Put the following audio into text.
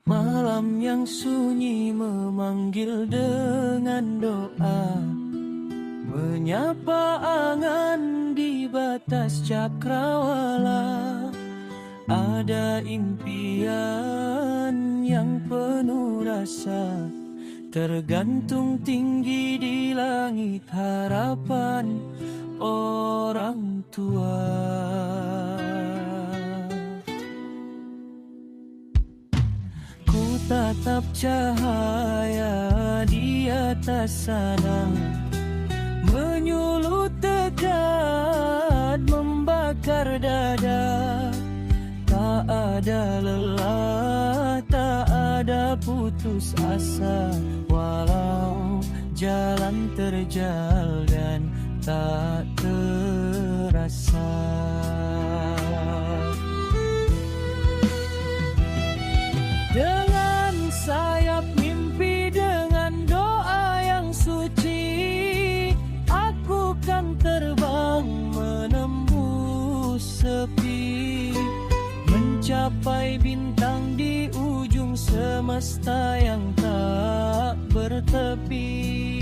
Malam yang sunyi memanggil dengan doa, menyapa angan di batas cakrawala. Ada impian yang penuh rasa, tergantung tinggi di langit harapan orang tua. Ku tatap cahaya di atas sana, menyulut dekat, membakar dada. Tak ada lelah, tak ada putus asa, walau jalan terjal dan tak terasa. Dengan sayap mimpi, dengan doa yang suci, aku kan terbang menembus sepi, mencapai bintang di ujung semesta yang tak bertepi.